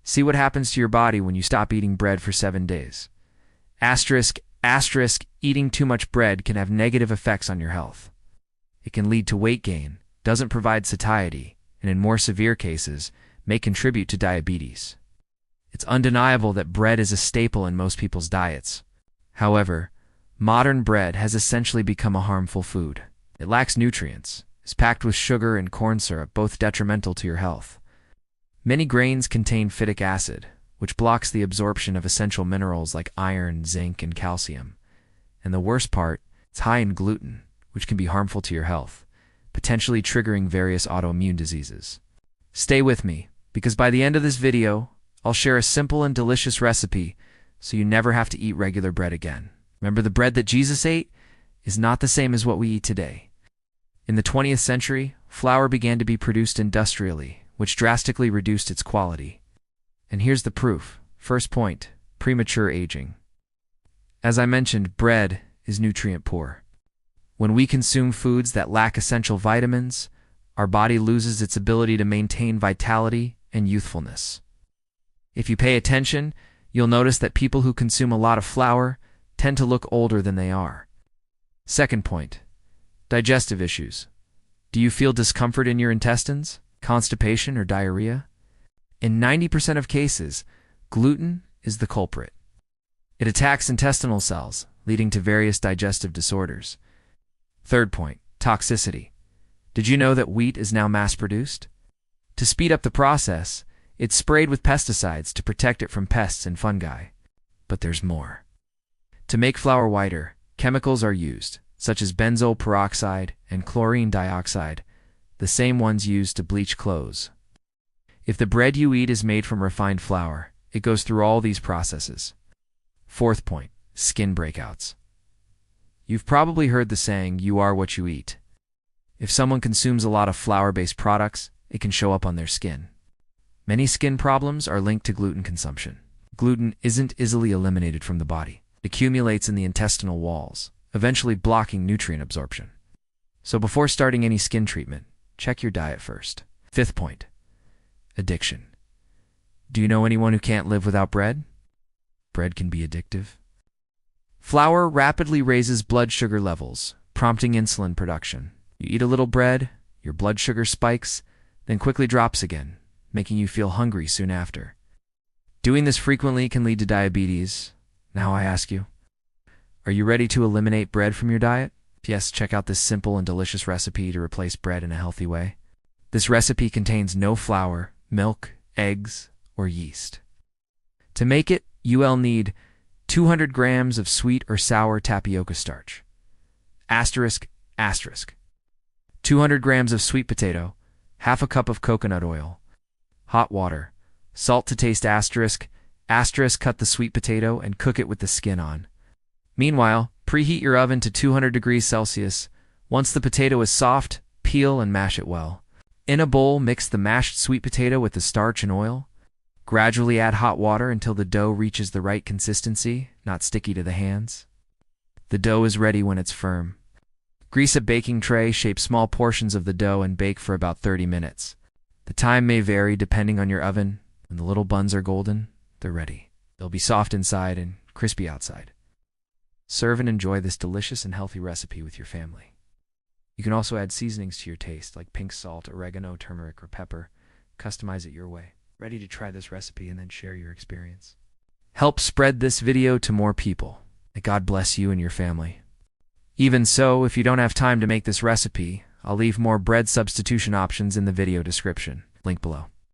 See what happens to your body when you stop eating bread for 7 days. Asterisk, asterisk, eating too much bread can have negative effects on your health. It can lead to weight gain, doesn't provide satiety, and in more severe cases, may contribute to diabetes. It's undeniable that bread is a staple in most people's diets. However, modern bread has essentially become a harmful food. It lacks nutrients, is packed with sugar and corn syrup, both detrimental to your health. Many grains contain phytic acid, which blocks the absorption of essential minerals like iron, zinc, and calcium. And the worst part, it's high in gluten, which can be harmful to your health, potentially triggering various autoimmune diseases. Stay with me, because by the end of this video, I'll share a simple and delicious recipe so you never have to eat regular bread again. Remember, the bread that Jesus ate is not the same as what we eat today. In the 20th century, flour began to be produced industrially, which drastically reduced its quality. And here's the proof. First point, premature aging. As I mentioned, bread is nutrient poor. When we consume foods that lack essential vitamins, our body loses its ability to maintain vitality and youthfulness. If you pay attention, you'll notice that people who consume a lot of flour tend to look older than they are. Second point, digestive issues. Do you feel discomfort in your intestines, constipation, or diarrhea? In 90% of cases, gluten is the culprit. It attacks intestinal cells, leading to various digestive disorders. Third point, toxicity. Did you know that wheat is now mass-produced? To speed up the process, it's sprayed with pesticides to protect it from pests and fungi. But there's more. To make flour whiter, chemicals are used, such as benzoyl peroxide and chlorine dioxide, the same ones used to bleach clothes. If the bread you eat is made from refined flour, it goes through all these processes. Fourth point, skin breakouts. You've probably heard the saying, "You are what you eat." If someone consumes a lot of flour-based products, it can show up on their skin. Many skin problems are linked to gluten consumption. Gluten isn't easily eliminated from the body. It accumulates in the intestinal walls, eventually blocking nutrient absorption. So before starting any skin treatment, check your diet first. Fifth point, addiction. Do you know anyone who can't live without bread? Bread can be addictive. Flour rapidly raises blood sugar levels, prompting insulin production. You eat a little bread, your blood sugar spikes, then quickly drops again, making you feel hungry soon after. Doing this frequently can lead to diabetes. Now I ask you, are you ready to eliminate bread from your diet? If yes, check out this simple and delicious recipe to replace bread in a healthy way. This recipe contains no flour, milk, eggs, or yeast. To make it, you'll need 200 grams of sweet or sour tapioca starch. Asterisk, asterisk. 200 grams of sweet potato, half a cup of coconut oil, hot water, salt to taste asterisk, asterisk, cut the sweet potato and cook it with the skin on. Meanwhile, preheat your oven to 200 degrees Celsius. Once the potato is soft, peel and mash it well. In a bowl, mix the mashed sweet potato with the starch and oil. Gradually add hot water until the dough reaches the right consistency, not sticky to the hands. The dough is ready when it's firm. Grease a baking tray, shape small portions of the dough, and bake for about 30 minutes. The time may vary depending on your oven. When the little buns are golden, they're ready. They'll be soft inside and crispy outside. Serve and enjoy this delicious and healthy recipe with your family. You can also add seasonings to your taste, like pink salt, oregano, turmeric, or pepper. Customize it your way. Ready to try this recipe and then share your experience. Help spread this video to more people. May God bless you and your family. Even so, if you don't have time to make this recipe, I'll leave more bread substitution options in the video description. Link below.